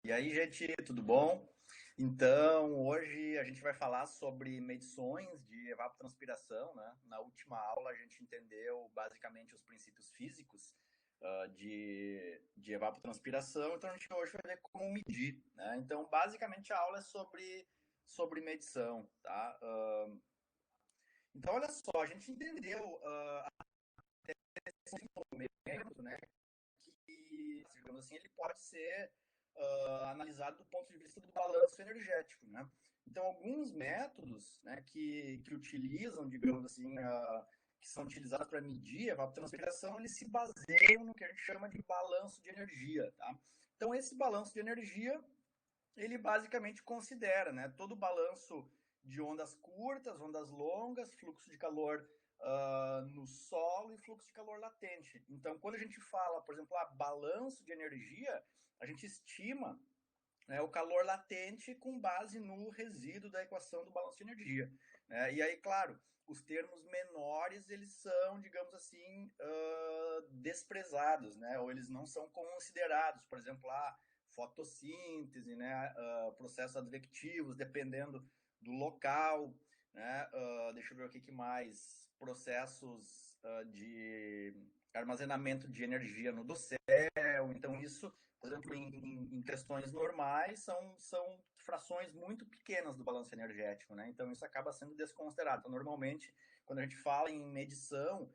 E aí, gente, tudo bom? Então, hoje a gente vai falar sobre medições de evapotranspiração, né? Na última aula a gente entendeu basicamente os princípios físicos de evapotranspiração, então a gente hoje vai ver como medir, né? Então, basicamente a aula é sobre medição, tá? Então, olha só, a gente entendeu esse momento, né? Que, digamos assim, ele pode ser analisado do ponto de vista do balanço energético, né? Então, alguns métodos, né, que utilizam, digamos assim, que são utilizados para medir a evapotranspiração, eles se baseiam no que a gente chama de balanço de energia, tá? Então, esse balanço de energia, ele basicamente considera, né, todo o balanço de ondas curtas, ondas longas, fluxo de calor no solo e fluxo de calor latente. Então, quando a gente fala, por exemplo, balanço de energia, a gente estima, né, o calor latente com base no resíduo da equação do balanço de energia, né? E aí, claro, os termos menores, eles são, digamos assim, desprezados, né? Ou eles não são considerados, por exemplo, fotossíntese, né? Processos advectivos, dependendo do local, né? Deixa eu ver o que mais, processos de armazenamento de energia no dossel. Então, isso, por exemplo, em questões normais, são frações muito pequenas do balanço energético, né? Então, isso acaba sendo desconsiderado. Então, normalmente, quando a gente fala em medição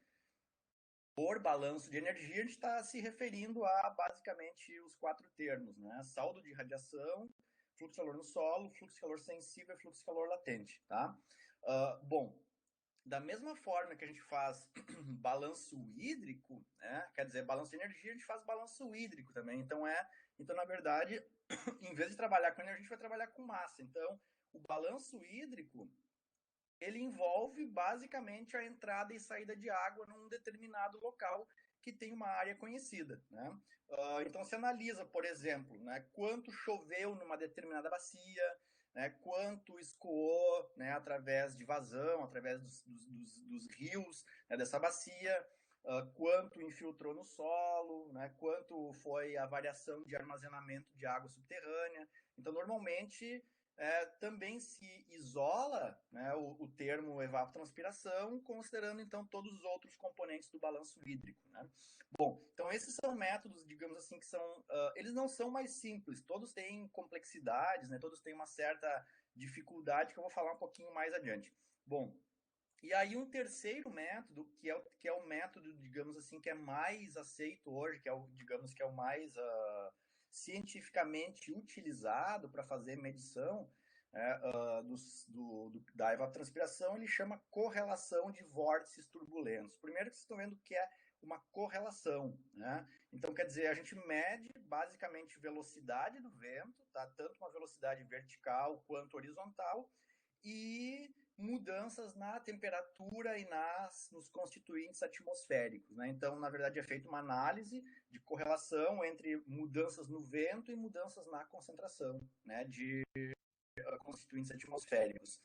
por balanço de energia, a gente está se referindo a, basicamente, os quatro termos, né? Saldo de radiação, fluxo de calor no solo, fluxo de calor sensível e fluxo de calor latente, tá? Bom, da mesma forma que a gente faz balanço hídrico, né? Quer dizer, balanço de energia, a gente faz balanço hídrico também. Então na verdade, em vez de trabalhar com energia, a gente vai trabalhar com massa. Então, o balanço hídrico, ele envolve basicamente a entrada e saída de água num determinado local que tem uma área conhecida, né? Então se analisa, por exemplo, né, quanto choveu numa determinada bacia, né, quanto escoou, né, através de vazão, através dos rios, né, dessa bacia, quanto infiltrou no solo, né, quanto foi a variação de armazenamento de água subterrânea. Então, normalmente, também se isola, né, o termo evapotranspiração, considerando então todos os outros componentes do balanço hídrico, né? Bom, então esses são métodos, digamos assim, que são, eles não são mais simples, todos têm complexidades, né, todos têm uma certa dificuldade que eu vou falar um pouquinho mais adiante. Bom, e aí um terceiro método, que é o método, digamos assim, que é mais aceito hoje, digamos que é o mais cientificamente utilizado para fazer medição, da evapotranspiração, ele chama correlação de vórtices turbulentos. Primeiro que vocês estão vendo que é uma correlação, né? Então, quer dizer, a gente mede basicamente velocidade do vento, tá? Tanto uma velocidade vertical quanto horizontal, e mudanças na temperatura e nos constituintes atmosféricos, né? Então, na verdade, é feita uma análise de correlação entre mudanças no vento e mudanças na concentração, né, de constituintes atmosféricos.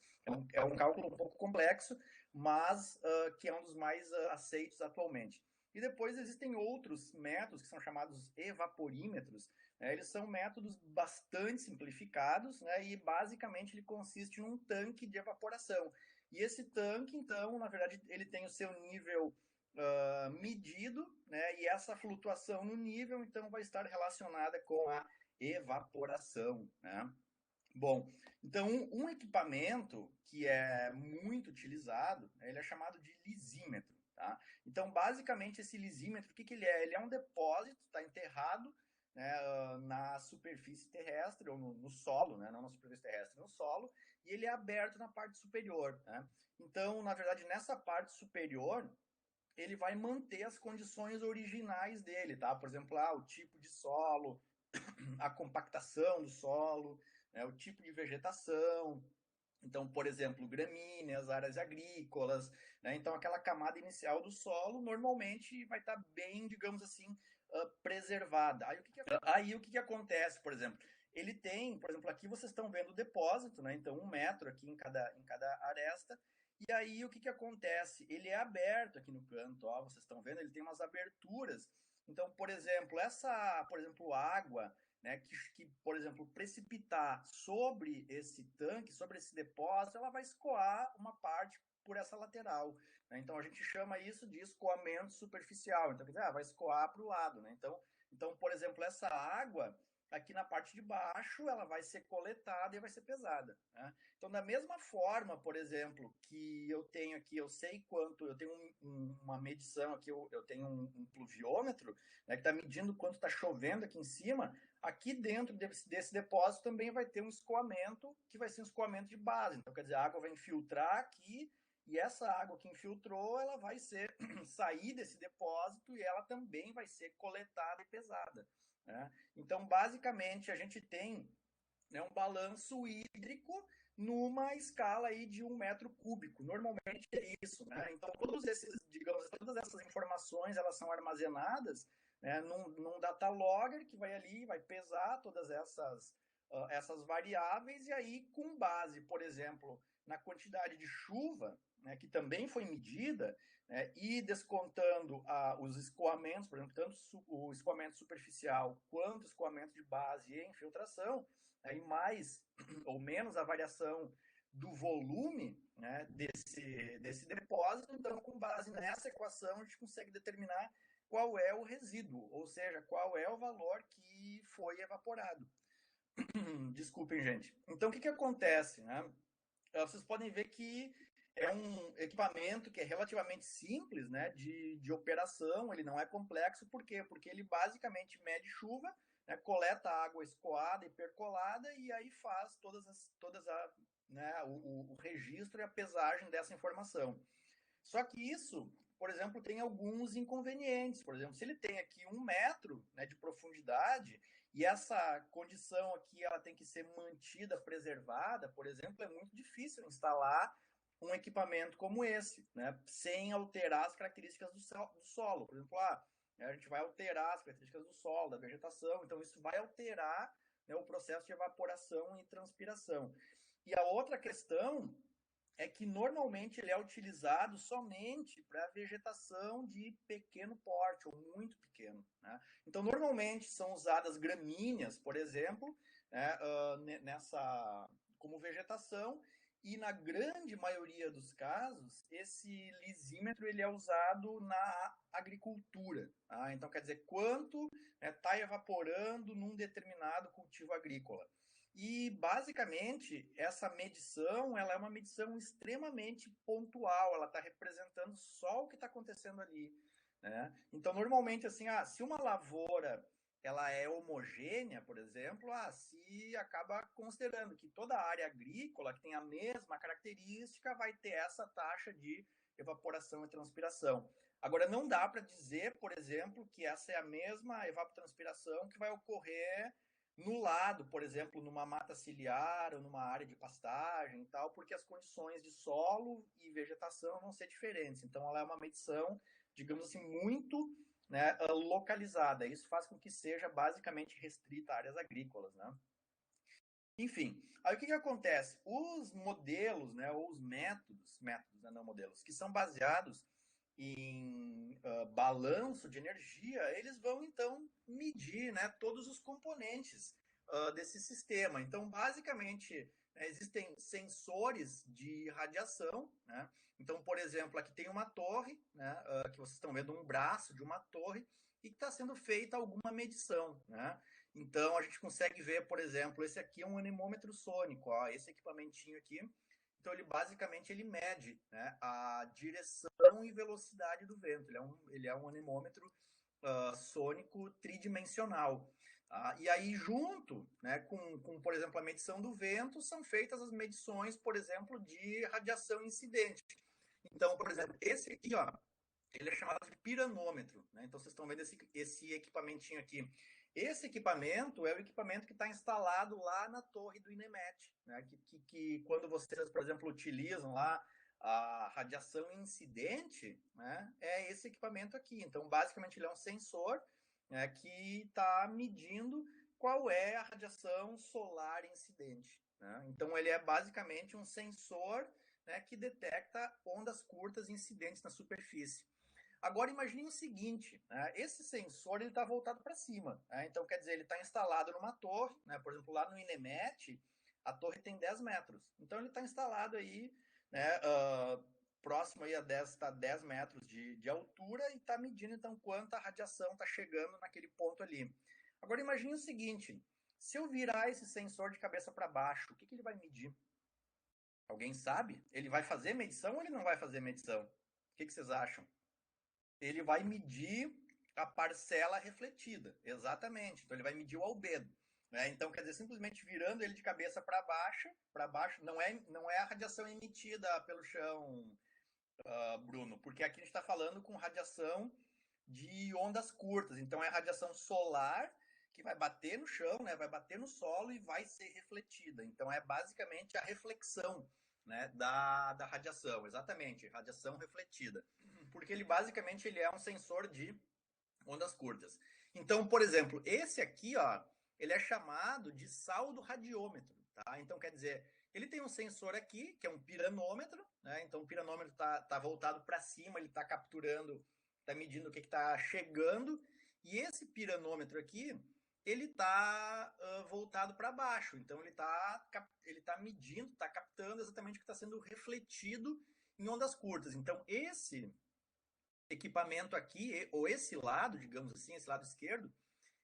É um cálculo um pouco complexo, mas que é um dos mais aceitos atualmente. E depois existem outros métodos que são chamados evaporímetros, né? Eles são métodos bastante simplificados, né? E basicamente ele consiste num tanque de evaporação. E esse tanque, então, na verdade, ele tem o seu nível medido, né? E essa flutuação no nível, então, vai estar relacionada com a evaporação, né? Bom, então um equipamento que é muito utilizado, né, ele é chamado de lisímetro, tá? Então, basicamente, esse lisímetro, o que ele é? Ele é um depósito, está enterrado, né, na superfície terrestre, ou no solo, né, não na superfície terrestre, no solo, e ele é aberto na parte superior, né? Então, na verdade, nessa parte superior, ele vai manter as condições originais dele, tá? Por exemplo, o tipo de solo, a compactação do solo, né, o tipo de vegetação. Então, por exemplo, gramíneas, áreas agrícolas, né? Então, aquela camada inicial do solo normalmente vai estar bem, digamos assim, preservada. Aí o que acontece, por exemplo? Ele tem, por exemplo, aqui vocês estão vendo o depósito, né? Então, 1 metro aqui em cada aresta. E aí o que acontece? Ele é aberto aqui no canto, ó, vocês estão vendo? Ele tem umas aberturas. Então, por exemplo, água né, por exemplo, precipitar sobre esse tanque, sobre esse depósito, ela vai escoar uma parte por essa lateral, né? Então a gente chama isso de escoamento superficial. Então, quer dizer, vai escoar para o lado, né? Então, por exemplo, essa água aqui na parte de baixo, ela vai ser coletada e vai ser pesada, né? Então, da mesma forma, por exemplo, que eu tenho aqui, eu sei quanto, eu tenho uma medição aqui, eu tenho um pluviômetro, né, que está medindo quanto está chovendo aqui em cima. Aqui dentro desse depósito também vai ter um escoamento, que vai ser um escoamento de base. Então, quer dizer, a água vai infiltrar aqui, e essa água que infiltrou, ela vai sair desse depósito e ela também vai ser coletada e pesada, né? Então, basicamente, a gente tem, né, um balanço hídrico numa escala aí de 1 metro cúbico. Normalmente é isso, né? Então, todas essas informações, elas são armazenadas, né, num data logger que vai ali, vai pesar todas essas variáveis, e aí, com base, por exemplo, na quantidade de chuva, né, que também foi medida, né, e descontando os escoamentos, por exemplo, tanto o escoamento superficial quanto o escoamento de base e infiltração, aí mais ou menos a variação do volume, né, desse depósito. Então, com base nessa equação, a gente consegue determinar qual é o resíduo, ou seja, qual é o valor que foi evaporado. Desculpem, gente. Então, o que acontece, né? Vocês podem ver que é um equipamento que é relativamente simples, né, de operação. Ele não é complexo. Por quê? Porque ele basicamente mede chuva, né, coleta água escoada e percolada, e aí faz né, o registro e a pesagem dessa informação. Só que isso, por exemplo, tem alguns inconvenientes. Por exemplo, se ele tem aqui 1 metro, né, de profundidade, e essa condição aqui ela tem que ser mantida, preservada, por exemplo, é muito difícil instalar um equipamento como esse, né, sem alterar as características do solo. Por exemplo, a gente vai alterar as características do solo, da vegetação, então isso vai alterar, né, o processo de evaporação e transpiração. E a outra questão é que normalmente ele é utilizado somente para vegetação de pequeno porte, ou muito pequeno, né? Então, normalmente são usadas gramíneas, por exemplo, né, como vegetação, e na grande maioria dos casos, esse lisímetro ele é usado na agricultura. Tá? Então, quer dizer, quanto está evaporando num determinado cultivo agrícola. E, basicamente, essa medição, ela é uma medição extremamente pontual, ela está representando só o que está acontecendo ali, né? Então, normalmente, assim, se uma lavoura ela é homogênea, por exemplo, se acaba considerando que toda a área agrícola que tem a mesma característica vai ter essa taxa de evaporação e transpiração. Agora, não dá para dizer, por exemplo, que essa é a mesma evapotranspiração que vai ocorrer no lado, por exemplo, numa mata ciliar ou numa área de pastagem e tal, porque as condições de solo e vegetação vão ser diferentes. Então, ela é uma medição, digamos assim, muito, né, localizada. Isso faz com que seja basicamente restrita a áreas agrícolas, né? Enfim, aí o que acontece? Os modelos, né, ou os métodos, né, não modelos, que são baseados em balanço de energia, eles vão então medir, né, todos os componentes desse sistema. Então, basicamente, existem sensores de radiação, né? Então, por exemplo, aqui tem uma torre, né, que vocês estão vendo um braço de uma torre, e que está sendo feita alguma medição, né? Então, a gente consegue ver, por exemplo, esse aqui é um anemômetro sônico, ó, esse equipamentinho aqui. Então, ele basicamente mede, né, a direção e velocidade do vento. Ele é um anemômetro sônico tridimensional. E aí, junto, né, com, por exemplo, a medição do vento, são feitas as medições, por exemplo, de radiação incidente. Então, por exemplo, esse aqui, ó, ele é chamado de piranômetro, né? Então, vocês estão vendo esse equipamentinho aqui. Esse equipamento é o equipamento que está instalado lá na torre do INEMET, né? Que quando vocês, por exemplo, utilizam lá a radiação incidente, né, é esse equipamento aqui. Então, basicamente, ele é um sensor, né, que está medindo qual é a radiação solar incidente, né? Então, ele é basicamente um sensor, né, que detecta ondas curtas incidentes na superfície. Agora imagine o seguinte, né? Esse sensor está voltado para cima, né? Então quer dizer, ele está instalado numa torre, né? Por exemplo, lá no INEMET, a torre tem 10 metros. Então ele está instalado aí, né, próximo aí a 10 metros de altura e está medindo então quanta radiação está chegando naquele ponto ali. Agora imagine o seguinte, se eu virar esse sensor de cabeça para baixo, o que ele vai medir? Alguém sabe? Ele vai fazer medição ou ele não vai fazer medição? O que vocês acham? Ele vai medir a parcela refletida, exatamente. Então ele vai medir o albedo. Né? Então, quer dizer, simplesmente virando ele de cabeça para baixo, não é a radiação emitida pelo chão, Bruno, porque aqui a gente está falando com radiação de ondas curtas. Então é radiação solar que vai bater no chão, né? Vai bater no solo e vai ser refletida. Então é basicamente a reflexão, né, da radiação, exatamente, radiação refletida. Porque ele basicamente ele é um sensor de ondas curtas. Então, por exemplo, esse aqui, ó, ele é chamado de saldo radiômetro, tá? Então, quer dizer, ele tem um sensor aqui, que é um piranômetro, né? Então, o piranômetro tá voltado para cima, ele está capturando, está medindo o que está chegando, e esse piranômetro aqui, ele está voltado para baixo. Então, ele tá medindo, está captando exatamente o que está sendo refletido em ondas curtas. Então, esse equipamento aqui, ou esse lado, digamos assim, esse lado esquerdo,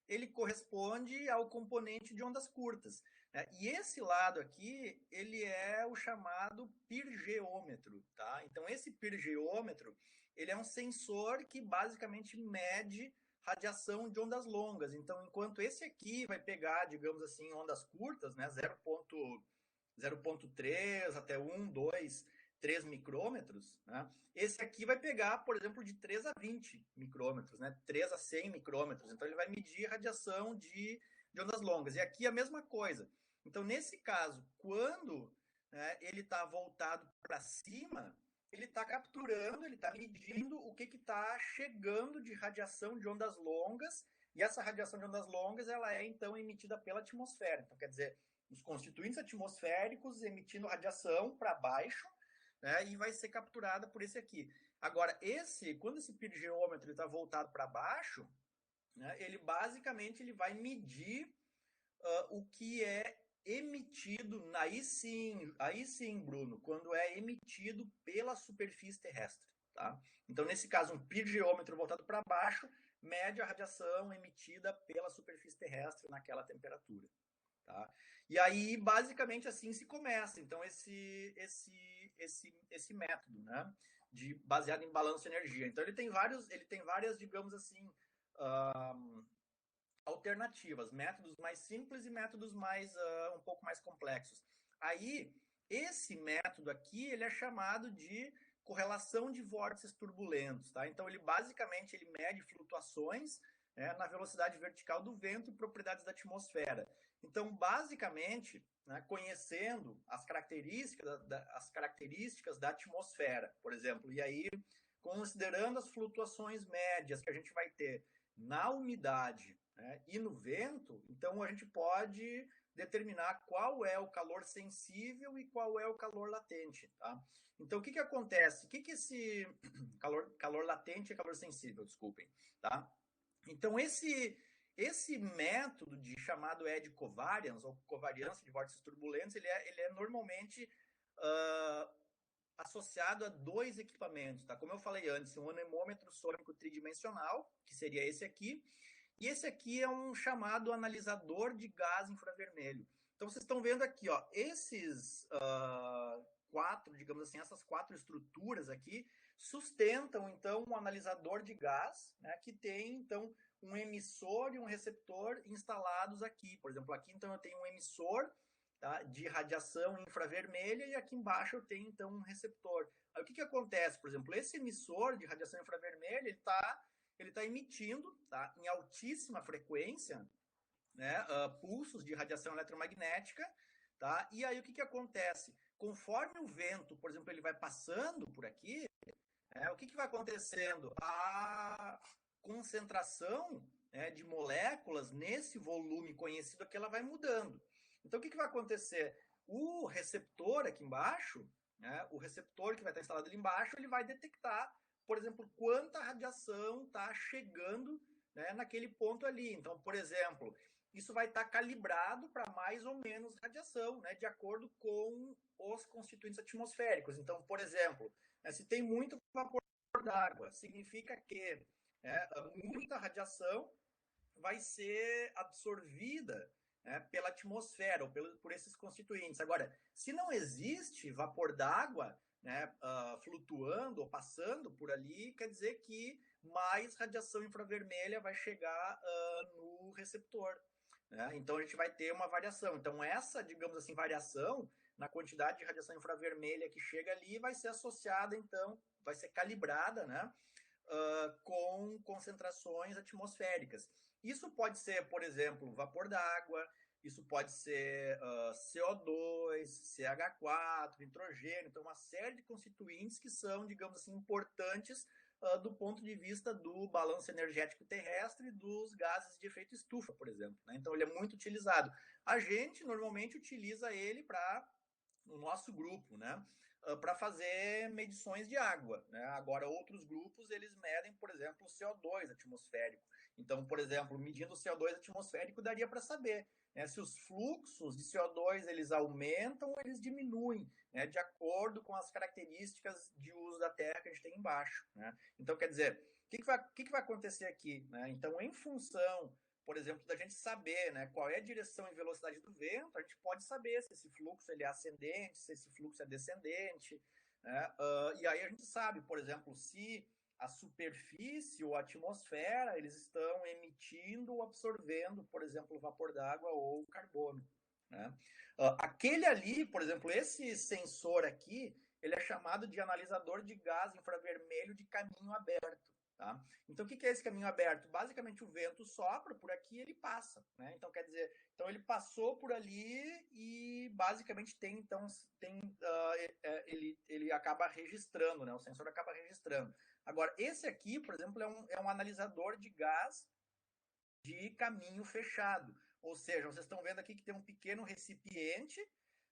ele corresponde ao componente de ondas curtas. Né? E esse lado aqui, ele é o chamado pirgeômetro. Tá? Então, esse pirgeômetro, ele é um sensor que basicamente mede radiação de ondas longas. Então, enquanto esse aqui vai pegar, digamos assim, ondas curtas, né, 0,3 até 1, 2, 3 micrômetros, né? Esse aqui vai pegar, por exemplo, de 3 a 20 micrômetros, né? 3 a 100 micrômetros. Então, ele vai medir radiação de ondas longas. E aqui a mesma coisa. Então, nesse caso, quando, né, ele está voltado para cima, ele está capturando, ele está medindo o que está chegando de radiação de ondas longas. E essa radiação de ondas longas, ela é, então, emitida pela atmosfera. Então, quer dizer, os constituintes atmosféricos emitindo radiação para baixo, né, e vai ser capturada por esse aqui. Agora, quando esse pirgeômetro está voltado para baixo, né, ele basicamente ele vai medir o que é emitido, aí sim, Bruno, quando é emitido pela superfície terrestre. Tá? Então, nesse caso, um pirgeômetro voltado para baixo mede a radiação emitida pela superfície terrestre naquela temperatura. Tá? E aí, basicamente, assim se começa. Então, esse método, né? Baseado em balanço de energia. Então, ele tem várias, digamos assim, alternativas, métodos mais simples e métodos um pouco mais complexos. Aí, esse método aqui, ele é chamado de correlação de vórtices turbulentos, tá? Então, ele basicamente ele mede flutuações, né, na velocidade vertical do vento e propriedades da atmosfera. Então, basicamente, né, conhecendo as características da atmosfera, por exemplo, e aí, considerando as flutuações médias que a gente vai ter na umidade, né, e no vento, então a gente pode determinar qual é o calor sensível e qual é o calor latente. Tá? Então, o que acontece? O que esse calor latente e calor sensível, desculpem. Tá? Então, esse método chamado ED covariance, ou covariância de vórtices turbulentos, ele é normalmente associado a dois equipamentos. Tá? Como eu falei antes, um anemômetro sônico tridimensional, que seria esse aqui, e esse aqui é um chamado analisador de gás infravermelho. Então, vocês estão vendo aqui, ó, esses quatro, digamos assim, essas quatro estruturas aqui sustentam, então, um analisador de gás, né, que tem, então, um emissor e um receptor instalados aqui. Por exemplo, aqui, então, eu tenho um emissor, tá, de radiação infravermelha e aqui embaixo eu tenho, então, um receptor. Aí, o que acontece? Por exemplo, esse emissor de radiação infravermelha, ele está emitindo, tá, em altíssima frequência, né, pulsos de radiação eletromagnética, tá? E aí o que acontece? Conforme o vento, por exemplo, ele vai passando por aqui, o que vai acontecendo? A concentração, né, de moléculas nesse volume conhecido aqui, ela vai mudando. Então, o que vai acontecer? O receptor aqui embaixo, né, o receptor que vai estar instalado ali embaixo, ele vai detectar por exemplo, quanta radiação está chegando, né, naquele ponto ali. Então, por exemplo, isso vai estar calibrado para mais ou menos radiação, né, de acordo com os constituintes atmosféricos. Então, por exemplo, né, se tem muito vapor d'água, significa que muita radiação vai ser absorvida, né, pela atmosfera ou por esses constituintes. Agora, se não existe vapor d'água, né, flutuando ou passando por ali, quer dizer que mais radiação infravermelha vai chegar no receptor. Né? Então a gente vai ter uma variação. Então essa, digamos assim, variação na quantidade de radiação infravermelha que chega ali vai ser associada, então, vai ser calibrada, né, com concentrações atmosféricas. Isso pode ser, por exemplo, vapor d'água, isso pode ser CO2, CH4, nitrogênio, então uma série de constituintes que são, digamos assim, importantes do ponto de vista do balanço energético terrestre e dos gases de efeito estufa, por exemplo. Né? Então ele é muito utilizado. A gente normalmente utiliza ele para o nosso grupo, né? Para fazer medições de água. Né? Agora, outros grupos, eles medem, por exemplo, o CO2 atmosférico. Então, por exemplo, medindo o CO2 atmosférico, daria para saber, né, se os fluxos de CO2 eles aumentam ou eles diminuem, né, de acordo com as características de uso da terra que a gente tem embaixo. Né? Então, quer dizer, o que vai acontecer aqui? Né? Então, em função, por exemplo, da gente saber, né, qual é a direção e velocidade do vento, a gente pode saber se esse fluxo ele é ascendente, se esse fluxo é descendente. Né? E aí a gente sabe, por exemplo, se a superfície ou a atmosfera eles estão emitindo ou absorvendo, por exemplo, vapor d'água ou carbono. Né? Aquele ali, por exemplo, esse sensor aqui, ele é chamado de analisador de gás infravermelho de caminho aberto. Tá? Então, o que é esse caminho aberto? Basicamente, o vento sopra por aqui e ele passa. Né? Então, quer dizer, então ele passou por ali e basicamente ele acaba registrando, né? O sensor acaba registrando. Agora, esse aqui, por exemplo, é um analisador de gás de caminho fechado. Ou seja, vocês estão vendo aqui que tem um pequeno recipiente,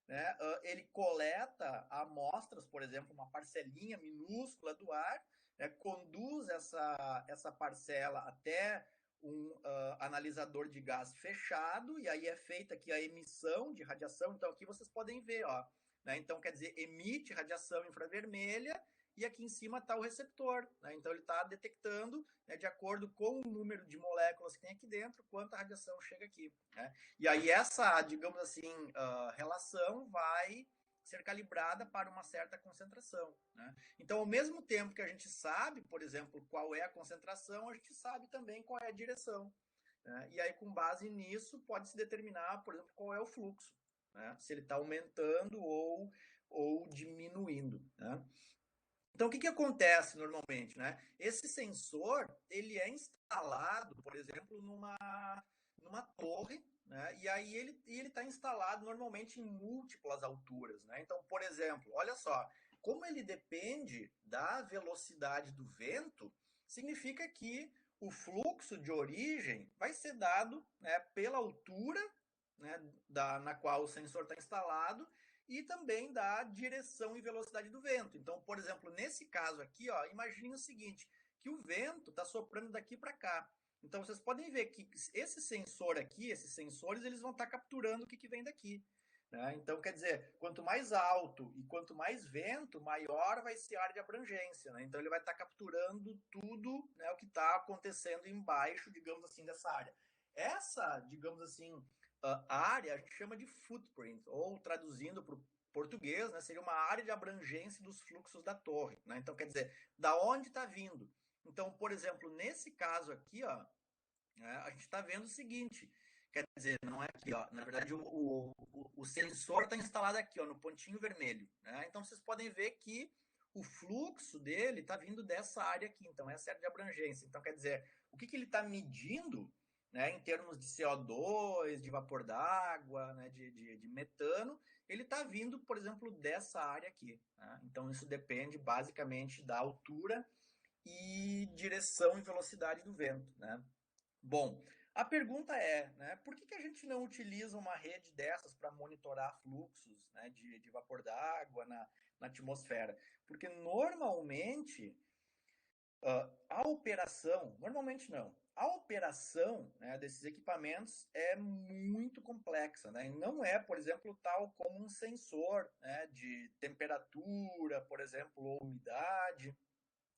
né? Ele coleta amostras, por exemplo, uma parcelinha minúscula do ar, né? Conduz essa parcela até um analisador de gás fechado, e aí é feita aqui a emissão de radiação. Então, aqui vocês podem ver, ó, né? Então, quer dizer, emite radiação infravermelha, e aqui em cima está o receptor. Né? Então, ele está detectando, né, de acordo com o número de moléculas que tem aqui dentro, quanta radiação chega aqui. Né? E aí essa, digamos assim, relação vai ser calibrada para uma certa concentração. Né? Então, ao mesmo tempo que a gente sabe, por exemplo, qual é a concentração, a gente sabe também qual é a direção. Né? E aí, com base nisso, pode-se determinar, por exemplo, qual é o fluxo. Né? Se ele está aumentando ou diminuindo. Né? Então, o que acontece normalmente? Né? Esse sensor ele é instalado, por exemplo, numa torre, né? E aí ele está instalado normalmente em múltiplas alturas. Né? Então, por exemplo, olha só, como ele depende da velocidade do vento, significa que o fluxo de origem vai ser dado, né, pela altura, né, na qual o sensor está instalado, e também da direção e velocidade do vento. Então, por exemplo, nesse caso aqui, ó, imagine o seguinte, que o vento está soprando daqui para cá. Então, vocês podem ver que esse sensor aqui, esses sensores, eles vão estar capturando o que vem daqui. Né? Então, quer dizer, quanto mais alto e quanto mais vento, maior vai ser a área de abrangência. Né? Então, ele vai estar capturando tudo, né, o que está acontecendo embaixo, digamos assim, dessa área. Essa, digamos assim, a área a gente chama de footprint, ou traduzindo para o português, né, seria uma área de abrangência dos fluxos da torre. Né? Então, quer dizer, da onde está vindo. Então, por exemplo, nesse caso aqui, ó, né, a gente está vendo o seguinte, quer dizer, não é aqui, ó, na verdade o sensor está instalado aqui, ó, no pontinho vermelho. Né? Então, vocês podem ver que o fluxo dele está vindo dessa área aqui, então essa é a área de abrangência. Então, quer dizer, o que ele está medindo, né, em termos de CO2, de vapor d'água, né, de metano, ele está vindo, por exemplo, dessa área aqui. Né? Então, isso depende basicamente da altura e direção e velocidade do vento. Né? Bom, a pergunta é, né, por que a gente não utiliza uma rede dessas para monitorar fluxos, né, de vapor d'água na atmosfera? Porque normalmente A operação, normalmente não. A operação, né, desses equipamentos é muito complexa, né? E não é, por exemplo, tal como um sensor, né, de temperatura, por exemplo, ou umidade,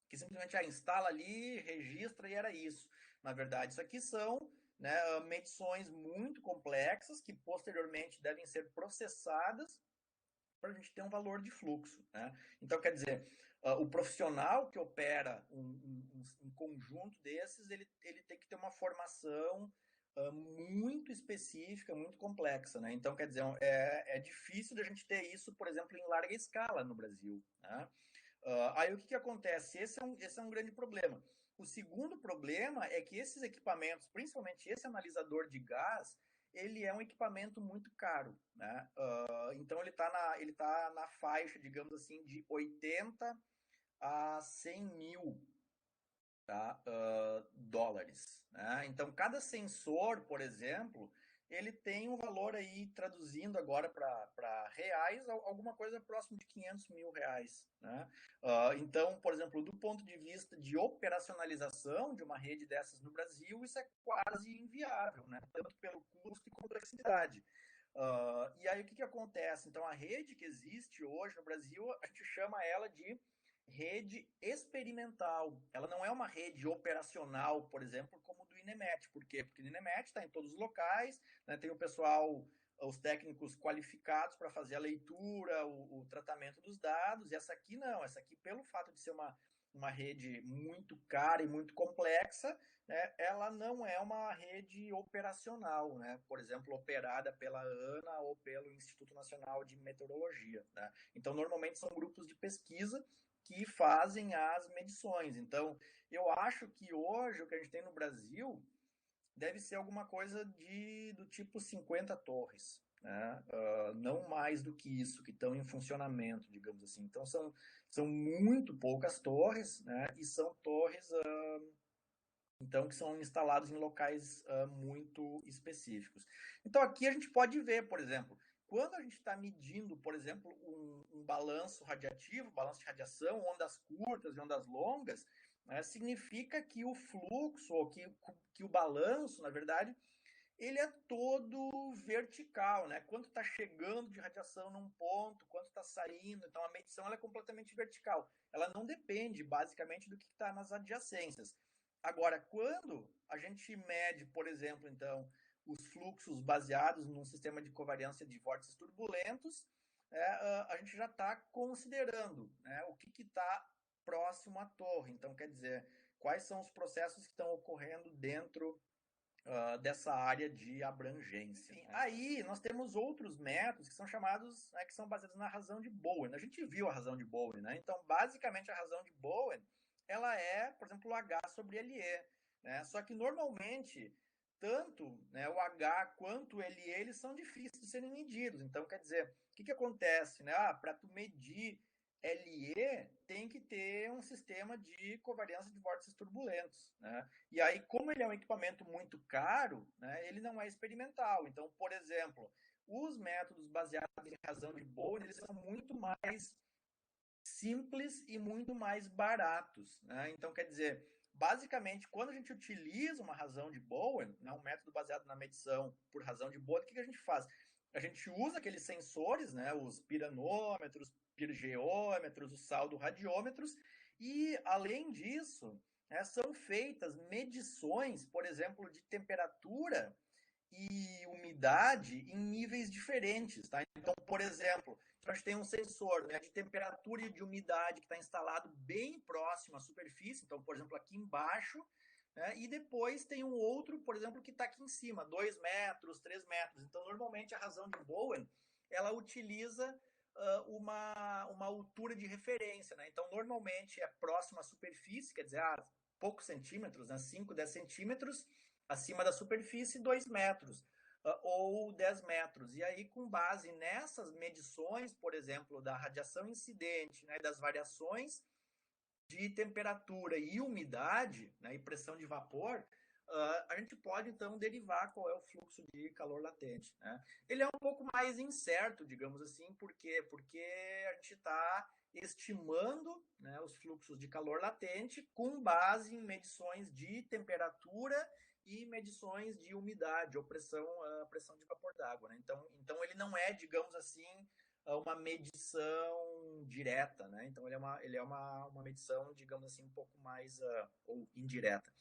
que simplesmente instala ali, registra e era isso. Na verdade, isso aqui são, né, medições muito complexas que posteriormente devem ser processadas para a gente ter um valor de fluxo. Né? Então, quer dizer, o profissional que opera um conjunto desses, ele tem que ter uma formação muito específica, muito complexa. Né? Então, quer dizer, é difícil da gente ter isso, por exemplo, em larga escala no Brasil. Né? Aí o que acontece? Esse é um grande problema. O segundo problema é que esses equipamentos, principalmente esse analisador de gás, ele é um equipamento muito caro. Né? Então ele tá na faixa, digamos assim, de 80 a 100 mil, tá? Dólares. Né? Então, cada sensor, por exemplo, ele tem um valor aí, traduzindo agora para reais, alguma coisa próximo de 500 mil reais. Né? Então, por exemplo, do ponto de vista de operacionalização de uma rede dessas no Brasil, isso é quase inviável, né? Tanto pelo custo e complexidade. E aí o que acontece? Então, a rede que existe hoje no Brasil, a gente chama ela de rede experimental. Ela não é uma rede operacional, por exemplo, como do INEMET. Por quê? Porque o INEMET está em todos os locais, né, tem o pessoal, os técnicos qualificados para fazer a leitura, o tratamento dos dados, e essa aqui não. Essa aqui, pelo fato de ser uma rede muito cara e muito complexa, né, ela não é uma rede operacional, né, por exemplo, operada pela ANA ou pelo Instituto Nacional de Meteorologia. Né? Então, normalmente são grupos de pesquisa que fazem as medições. Então, eu acho que hoje o que a gente tem no Brasil deve ser alguma coisa do tipo 50 torres. Né? Não mais do que isso, que estão em funcionamento, digamos assim. Então, são muito poucas torres, né? E são torres então, que são instalados em locais muito específicos. Então, aqui a gente pode ver, por exemplo, quando a gente está medindo, por exemplo, um balanço radiativo, balanço de radiação, ondas curtas e ondas longas, né, significa que o fluxo, ou que o balanço, na verdade, ele é todo vertical, né? Quanto está chegando de radiação num ponto, quanto está saindo. Então, a medição ela é completamente vertical. Ela não depende, basicamente, do que está nas adjacências. Agora, quando a gente mede, por exemplo, então, os fluxos baseados num sistema de covariância de vórtices turbulentos, a gente já está considerando, né, o que está próximo à torre. Então, quer dizer, quais são os processos que estão ocorrendo dentro dessa área de abrangência. Enfim, aí nós temos outros métodos que são chamados, né, que são baseados na razão de Bowen. A gente viu a razão de Bowen, né? Então, basicamente, a razão de Bowen, ela é, por exemplo, o H sobre LE. Né? Só que, normalmente, tanto, né, o H quanto o LE, eles são difíceis de serem medidos. Então, quer dizer, o que acontece? Né? Para tu medir LE, tem que ter um sistema de covariância de vórtices turbulentos. Né? E aí, como ele é um equipamento muito caro, né, ele não é experimental. Então, por exemplo, os métodos baseados em razão de Bowen, eles são muito mais simples e muito mais baratos. Né? Então, quer dizer, basicamente, quando a gente utiliza uma razão de Bowen, né, um método baseado na medição por razão de Bowen, o que a gente faz? A gente usa aqueles sensores, né, os piranômetros, pirgeômetros, os saldo-radiômetros, e, além disso, né, são feitas medições, por exemplo, de temperatura e umidade em níveis diferentes. Tá? Então, por exemplo, a gente tem um sensor, né, de temperatura e de umidade que está instalado bem próximo à superfície, então, por exemplo, aqui embaixo, né, e depois tem um outro, por exemplo, que está aqui em cima, 2 metros, 3 metros. Então, normalmente, a razão de Bowen, ela utiliza uma altura de referência. Né? Então, normalmente, é próximo à superfície, quer dizer, poucos centímetros, né, 5, 10 centímetros, acima da superfície, 2 metros ou 10 metros. E aí, com base nessas medições, por exemplo, da radiação incidente, né, das variações de temperatura e umidade, né, e pressão de vapor, a gente pode, então, derivar qual é o fluxo de calor latente. Né? Ele é um pouco mais incerto, digamos assim, por quê? Porque a gente está estimando, né, os fluxos de calor latente com base em medições de temperatura e medições de umidade ou pressão de vapor d'água. Né? Então, ele não é, digamos assim, uma medição direta. Né? Então, ele é uma medição, digamos assim, um pouco mais ou indireta.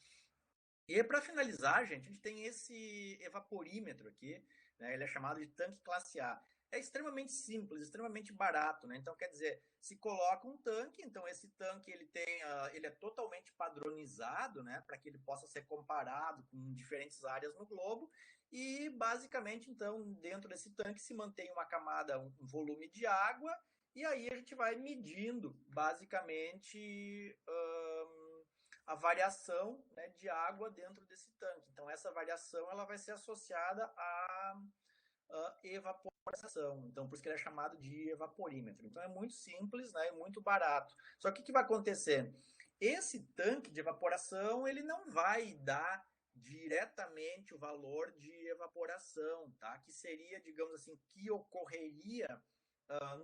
E para finalizar, gente, a gente tem esse evaporímetro aqui, né? Ele é chamado de tanque classe A. É extremamente simples, extremamente barato, né? Então, quer dizer, se coloca um tanque, então esse tanque ele é totalmente padronizado, né? Para que ele possa ser comparado com diferentes áreas no globo. E basicamente, então, dentro desse tanque se mantém uma camada, um volume de água, e aí a gente vai medindo basicamente a variação, né, de água dentro desse tanque. Então, essa variação ela vai ser associada à evaporação. Então, por isso que ele é chamado de evaporímetro. Então, é muito simples, né, e muito barato. Só que o que vai acontecer? Esse tanque de evaporação ele não vai dar diretamente o valor de evaporação, tá? Que seria, digamos assim, que ocorreria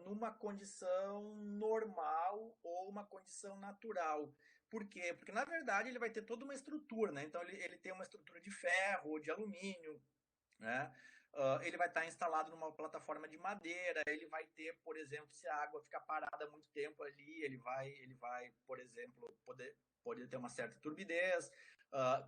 numa condição normal ou uma condição natural. Por quê? Porque, na verdade, ele vai ter toda uma estrutura, né? Então, ele tem uma estrutura de ferro ou de alumínio, né? Ele vai estar instalado numa plataforma de madeira, ele vai ter, por exemplo, se a água ficar parada muito tempo ali, ele vai, por exemplo, poder ter uma certa turbidez.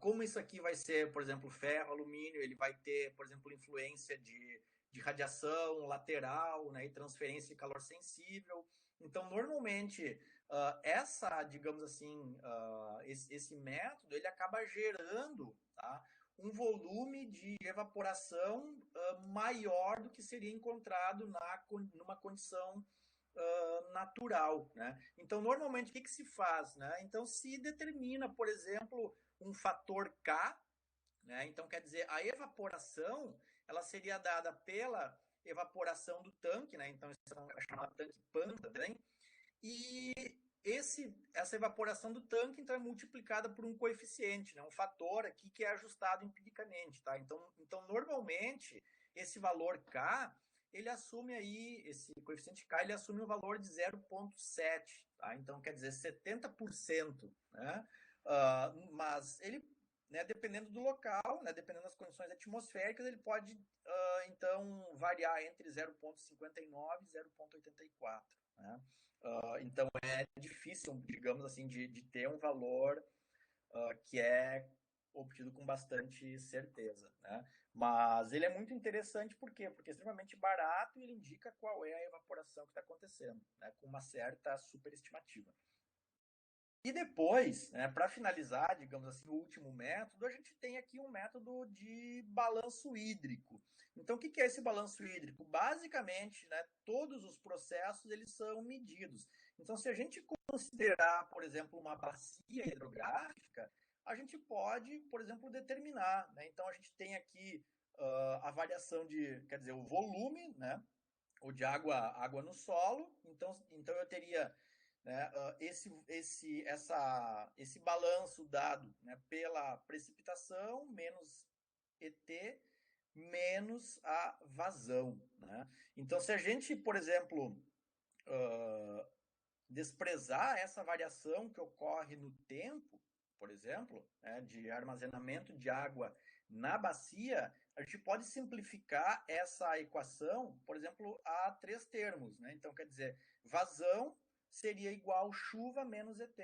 Como isso aqui vai ser, por exemplo, ferro, alumínio, ele vai ter, por exemplo, influência de radiação lateral, né, e transferência de calor sensível. Então, normalmente, digamos assim, esse método, ele acaba gerando, tá, um volume de evaporação maior do que seria encontrado numa condição natural. Né? Então, normalmente, o que se faz? Né? Então, se determina, por exemplo, um fator K, né? Então, quer dizer, a evaporação ela seria dada pela evaporação do tanque, né? Então, isso é chamado tanque Panta também, e essa evaporação do tanque então é multiplicada por um coeficiente, né? Um fator aqui que é ajustado empiricamente, tá? Então normalmente esse valor K ele assume aí, esse coeficiente K ele assume um valor de 0,7, tá? Então quer dizer 70%, né? Mas ele, né, dependendo do local, né, dependendo das condições atmosféricas, ele pode então variar entre 0,59 e 0,84, né? Então é difícil, digamos assim, de ter um valor que é obtido com bastante certeza. Né? Mas ele é muito interessante por quê? Porque é extremamente barato e ele indica qual é a evaporação que está acontecendo, né? Com uma certa superestimativa. E depois, né, para finalizar, digamos assim, o último método, a gente tem aqui um método de balanço hídrico. Então, o que é esse balanço hídrico? Basicamente, né, todos os processos eles são medidos. Então, se a gente considerar, por exemplo, uma bacia hidrográfica, a gente pode, por exemplo, determinar. Né? Então, a gente tem aqui a variação quer dizer, o volume, né, ou de água no solo. Então eu teria, né, esse balanço dado, né, pela precipitação menos ET menos a vazão. Né? Então, se a gente, por exemplo, desprezar essa variação que ocorre no tempo, por exemplo, né, de armazenamento de água na bacia, a gente pode simplificar essa equação, por exemplo, a 3 termos. Né? Então, quer dizer, vazão seria igual chuva menos ET.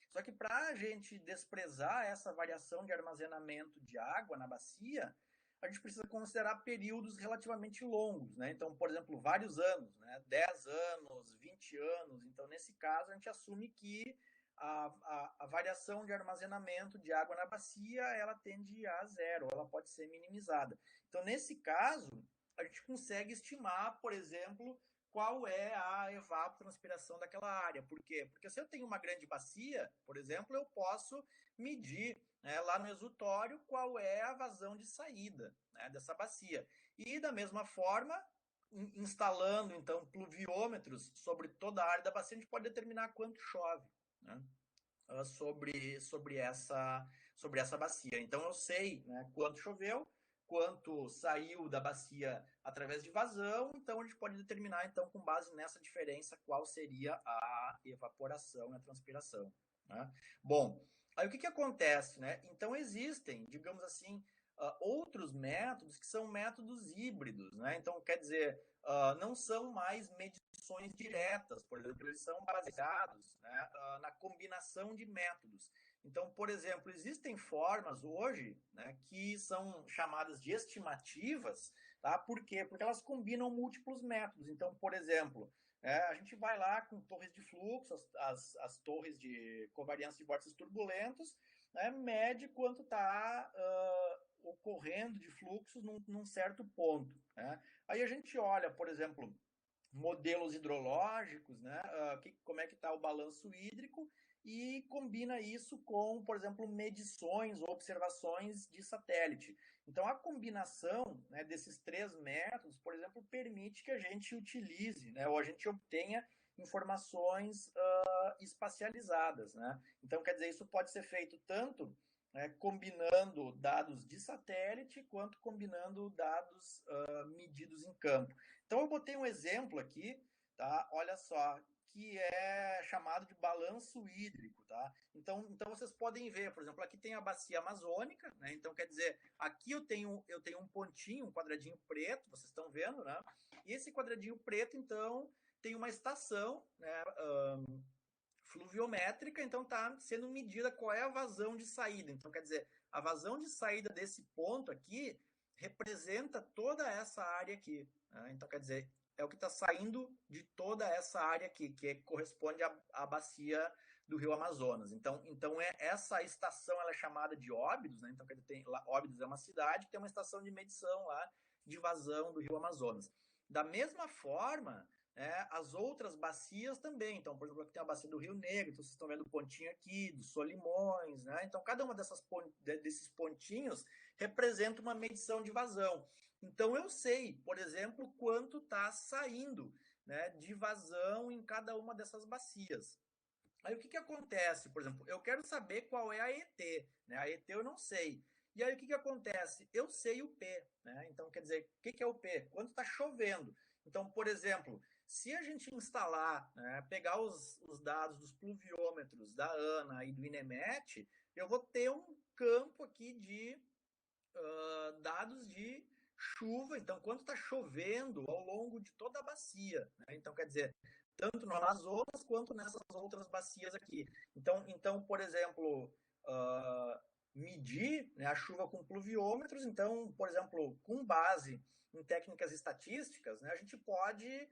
Só que para a gente desprezar essa variação de armazenamento de água na bacia, a gente precisa considerar períodos relativamente longos. Né? Então, por exemplo, vários anos, né? 10 anos, 20 anos. Então, nesse caso, a gente assume que a variação de armazenamento de água na bacia ela tende a zero, ela pode ser minimizada. Então, nesse caso, a gente consegue estimar, por exemplo, qual é a evapotranspiração daquela área. Por quê? Porque se eu tenho uma grande bacia, por exemplo, eu posso medir, né, lá no exutório qual é a vazão de saída, né, dessa bacia. E da mesma forma, instalando então pluviômetros sobre toda a área da bacia, a gente pode determinar quanto chove, né, sobre sobre essa bacia. Então eu sei, né, quanto choveu, quanto saiu da bacia através de vazão, então a gente pode determinar, então, com base nessa diferença, qual seria a evaporação e a transpiração, né? Bom, aí o que acontece, né? Então existem, digamos assim, outros métodos que são métodos híbridos, né? Então, quer dizer, não são mais medições diretas, por exemplo, eles são baseados, né, na combinação de métodos. Então, por exemplo, existem formas hoje, né, que são chamadas de estimativas, tá? Por quê? Porque elas combinam múltiplos métodos. Então, por exemplo, a gente vai lá com torres de fluxo, as torres de covariância de vórtices turbulentos, né, mede quanto está ocorrendo de fluxos num certo ponto, né? Aí a gente olha, por exemplo, modelos hidrológicos, né? Como é que está o balanço hídrico e combina isso com, por exemplo, medições ou observações de satélite. Então, a combinação, né, desses três métodos, por exemplo, permite que a gente utilize, né, ou a gente obtenha informações espacializadas, né? Então, quer dizer, isso pode ser feito tanto, né, combinando dados de satélite quanto combinando dados medidos em campo. Então, eu botei um exemplo aqui, tá? Olha só, que é chamado de balanço hídrico, tá? Então vocês podem ver, por exemplo, aqui tem a bacia amazônica, né? Então, quer dizer, aqui eu tenho um pontinho, um quadradinho preto, vocês estão vendo, né? E esse quadradinho preto, então, tem uma estação, né, fluviométrica, então está sendo medida qual é a vazão de saída. Então, quer dizer, a vazão de saída desse ponto aqui representa toda essa área aqui, né? Então, quer dizer, é o que está saindo de toda essa área aqui, que corresponde à bacia do Rio Amazonas. Então essa estação ela é chamada de Óbidos, né? Então, quer dizer, Óbidos é uma cidade que tem uma estação de medição lá de vazão do Rio Amazonas. Da mesma forma, as outras bacias também. Então, por exemplo, aqui tem a bacia do Rio Negro, então vocês estão vendo o pontinho aqui, dos Solimões, né? Então, cada uma desses pontinhos representa uma medição de vazão. Então, eu sei, por exemplo, quanto está saindo, né, de vazão em cada uma dessas bacias. Aí, o que acontece? Por exemplo, eu quero saber qual é a ET, né? A ET eu não sei. E aí, o que acontece? Eu sei o P, né? Então, quer dizer, o que é o P? Quando está chovendo. Então, por exemplo, se a gente instalar, né, pegar os dados dos pluviômetros da ANA e do INEMET, eu vou ter um campo aqui de dados de chuva, então quanto está chovendo ao longo de toda a bacia, né? Então, quer dizer, tanto no Amazonas quanto nessas outras bacias aqui. Então por exemplo, medir, né, a chuva com pluviômetros, então, por exemplo, com base em técnicas estatísticas, né, a gente pode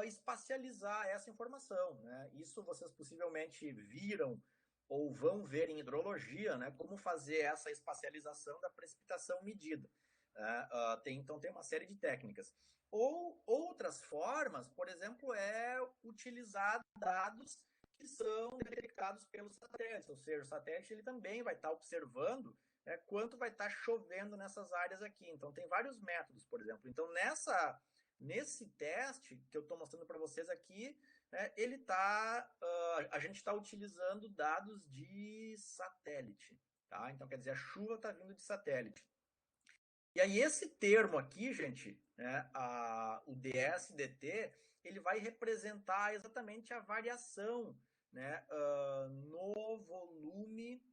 espacializar essa informação, né? Isso vocês possivelmente viram ou vão ver em hidrologia, né, como fazer essa espacialização da precipitação medida. Então, tem uma série de técnicas. Ou outras formas, por exemplo, é utilizar dados que são detectados pelos satélites, ou seja, o satélite ele também vai estar observando, né, quanto vai estar chovendo nessas áreas aqui. Então, tem vários métodos, por exemplo. Então, nesse teste que eu estou mostrando para vocês aqui, né, a gente está utilizando dados de satélite, tá? Então, quer dizer, a chuva está vindo de satélite. E aí, esse termo aqui, gente, né, o DSDT, ele vai representar exatamente a variação, né, no volume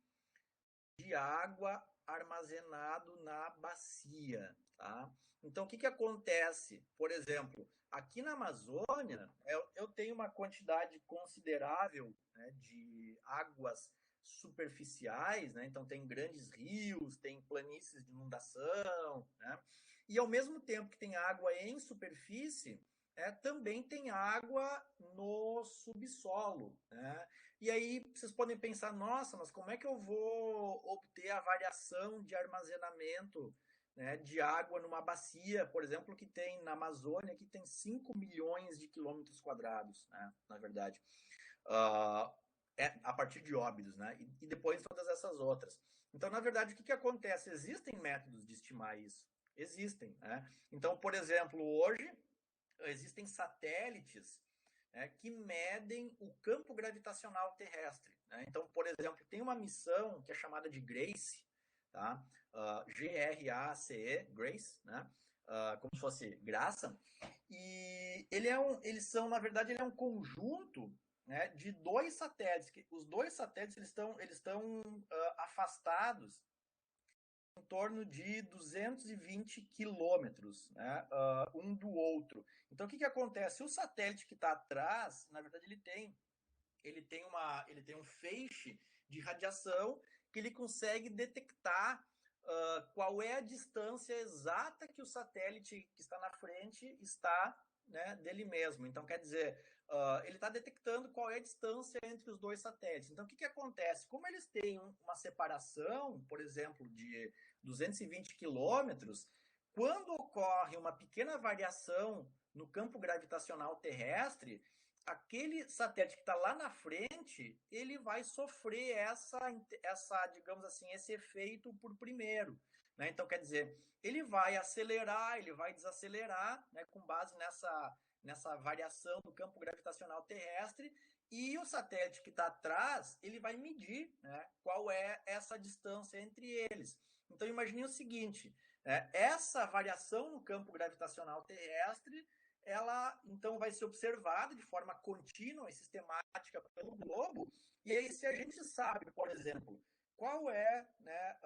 de água armazenado na bacia, tá? Então, o que acontece? Por exemplo, aqui na Amazônia, eu tenho uma quantidade considerável, né, de águas superficiais, né? Então tem grandes rios, tem planícies de inundação, né? E ao mesmo tempo que tem água em superfície, também tem água no subsolo, né? E aí vocês podem pensar, nossa, mas como é que eu vou obter a variação de armazenamento, né, de água numa bacia, por exemplo, que tem na Amazônia, que tem 5 milhões de quilômetros quadrados, né, na verdade. A partir de Óbidos, né? E depois todas essas outras. Então, na verdade, o que acontece? Existem métodos de estimar isso. Existem, né? Então, por exemplo, hoje existem satélites né, que medem o campo gravitacional terrestre. Né? Então, por exemplo, tem uma missão que é chamada de GRACE, tá? GRACE, GRACE, né? Como se fosse graça, e eles são, na verdade, ele é um conjunto, né, de dois satélites. Os dois satélites eles estão afastados em torno de 220 quilômetros, né, um do outro. Então, o que acontece? O satélite que está atrás, na verdade, ele tem um feixe de radiação que ele consegue detectar qual é a distância exata que o satélite que está na frente está, né, dele mesmo. Então, quer dizer, ele está detectando qual é a distância entre os dois satélites. Então, o que acontece? Como eles têm uma separação, por exemplo, de 220 quilômetros, quando ocorre uma pequena variação no campo gravitacional terrestre, aquele satélite que está lá na frente, ele vai sofrer essa, digamos assim, esse efeito por primeiro. Né? Então, quer dizer, ele vai acelerar, ele vai desacelerar, né, com base nessa variação do campo gravitacional terrestre, e o satélite que está atrás, ele vai medir, né, qual é essa distância entre eles. Então, imagine o seguinte, essa variação no campo gravitacional terrestre, ela então vai ser observada de forma contínua e sistemática pelo globo, e aí se a gente sabe, por exemplo, qual é, né,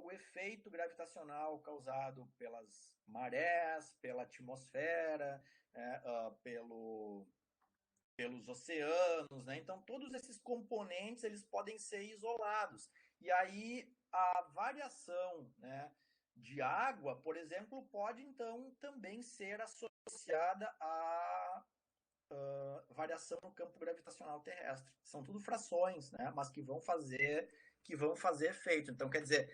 o efeito gravitacional causado pelas marés, pela atmosfera, né, pelos oceanos, né? Então todos esses componentes eles podem ser isolados. E aí a variação, né, de água, por exemplo, pode então também ser associada à variação no campo gravitacional terrestre. São tudo frações, né, mas que vão fazer efeito. Então, quer dizer,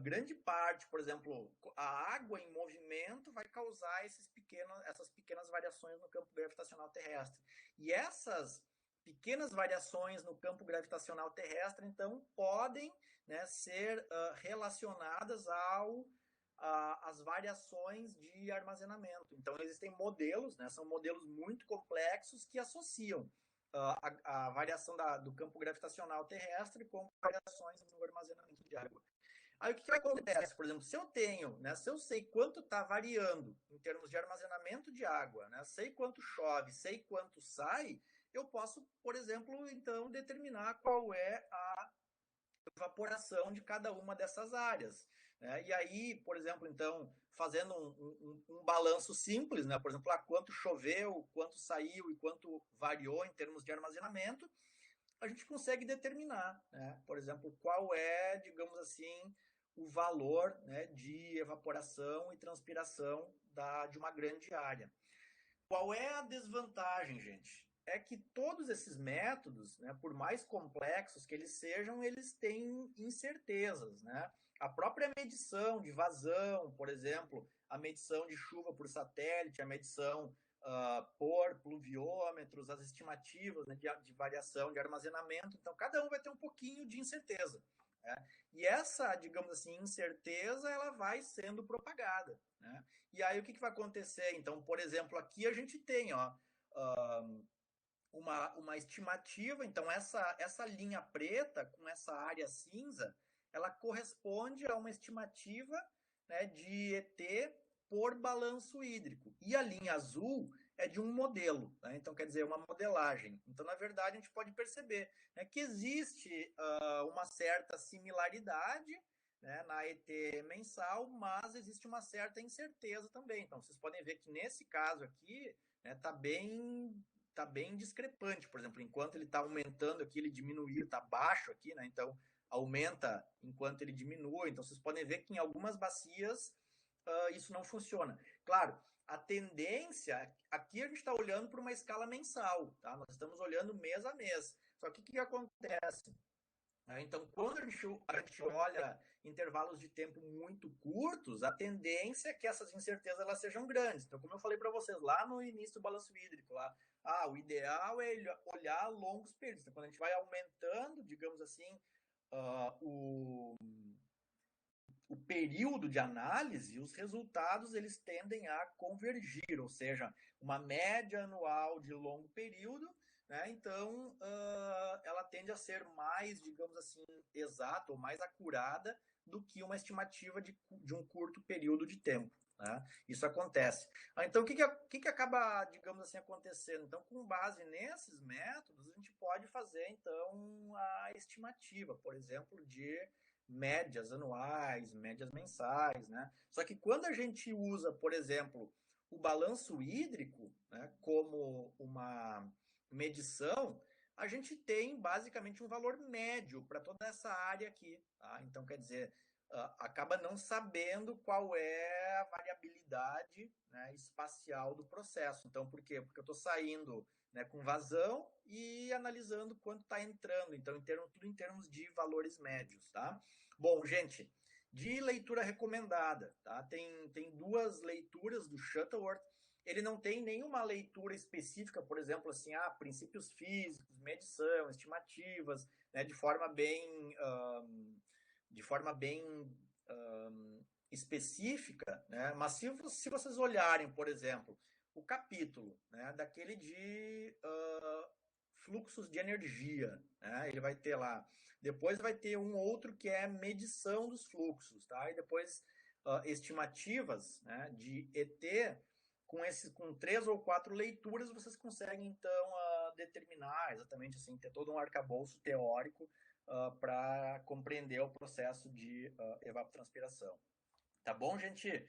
grande parte, por exemplo, a água em movimento vai causar essas pequenas variações no campo gravitacional terrestre. E essas pequenas variações no campo gravitacional terrestre, então, podem, né, ser relacionadas as variações de armazenamento. Então, existem modelos, né, são modelos muito complexos que associam a variação do campo gravitacional terrestre com variações no armazenamento de água. Aí o que acontece? Por exemplo, se eu tenho, né, se eu sei quanto está variando em termos de armazenamento de água, né, sei quanto chove, sei quanto sai, eu posso, por exemplo, então determinar qual é a evaporação de cada uma dessas áreas. Né? E aí, por exemplo, então, fazendo um balanço simples, né? Por exemplo, quanto choveu, quanto saiu e quanto variou em termos de armazenamento, a gente consegue determinar, né? Por exemplo, qual é, digamos assim, o valor, né, de evaporação e transpiração de uma grande área. Qual é a desvantagem, gente? É que todos esses métodos, né, por mais complexos que eles sejam, eles têm incertezas, né? A própria medição de vazão, por exemplo, a medição de chuva por satélite, a medição por pluviômetros, as estimativas, né, de variação de armazenamento. Então, cada um vai ter um pouquinho de incerteza. Né? E essa, digamos assim, incerteza, ela vai sendo propagada. Né? E aí o que vai acontecer? Então, por exemplo, aqui a gente tem uma estimativa. Então, essa linha preta com essa área cinza, ela corresponde a uma estimativa, né, de ET por balanço hídrico. E a linha azul é de um modelo, né? Então, quer dizer, uma modelagem. Então, na verdade, a gente pode perceber, né, que existe uma certa similaridade, né, na ET mensal, mas existe uma certa incerteza também. Então, vocês podem ver que nesse caso aqui, né, tá bem discrepante. Por exemplo, enquanto ele está aumentando aqui, ele diminuiu, está baixo aqui, né? Então, aumenta enquanto ele diminui. Então, vocês podem ver que em algumas bacias isso não funciona. Claro, a tendência, aqui a gente está olhando para uma escala mensal, tá? Nós estamos olhando mês a mês. Só que o que acontece? Então, quando a gente olha intervalos de tempo muito curtos, a tendência é que essas incertezas elas sejam grandes. Então, como eu falei para vocês lá no início do balanço hídrico, o ideal é olhar longos períodos. Então, quando a gente vai aumentando, digamos assim, uh, o, o período de análise, os resultados eles tendem a convergir, ou seja, uma média anual de longo período, né? Então, ela tende a ser mais, digamos assim, exata ou mais acurada do que uma estimativa de um curto período de tempo. Né? Isso acontece. Então, o que acaba, digamos assim, acontecendo? Então, com base nesses métodos, a gente pode fazer, então, a estimativa, por exemplo, de médias anuais, médias mensais, né? Só que quando a gente usa, por exemplo, o balanço hídrico, né, como uma medição, a gente tem basicamente um valor médio para toda essa área aqui. Tá? Então, quer dizer, acaba não sabendo qual é a variabilidade, né, espacial do processo. Então, por quê? Porque eu estou saindo, né, com vazão e analisando quanto está entrando. Então, tudo em termos de valores médios. Tá? Bom, gente, de leitura recomendada, tá? Tem duas leituras do Shuttleworth. Ele não tem nenhuma leitura específica, por exemplo, assim, princípios físicos, medição, estimativas, né, de forma bem específica, né? Mas se vocês olharem, por exemplo, o capítulo, né, daquele de fluxos de energia, né? Ele vai ter lá. Depois vai ter um outro que é medição dos fluxos, tá? E depois estimativas, né, de ET. Com 3 ou 4 leituras, vocês conseguem, então, determinar exatamente, assim, ter todo um arcabouço teórico para compreender o processo de evapotranspiração. Tá bom, gente?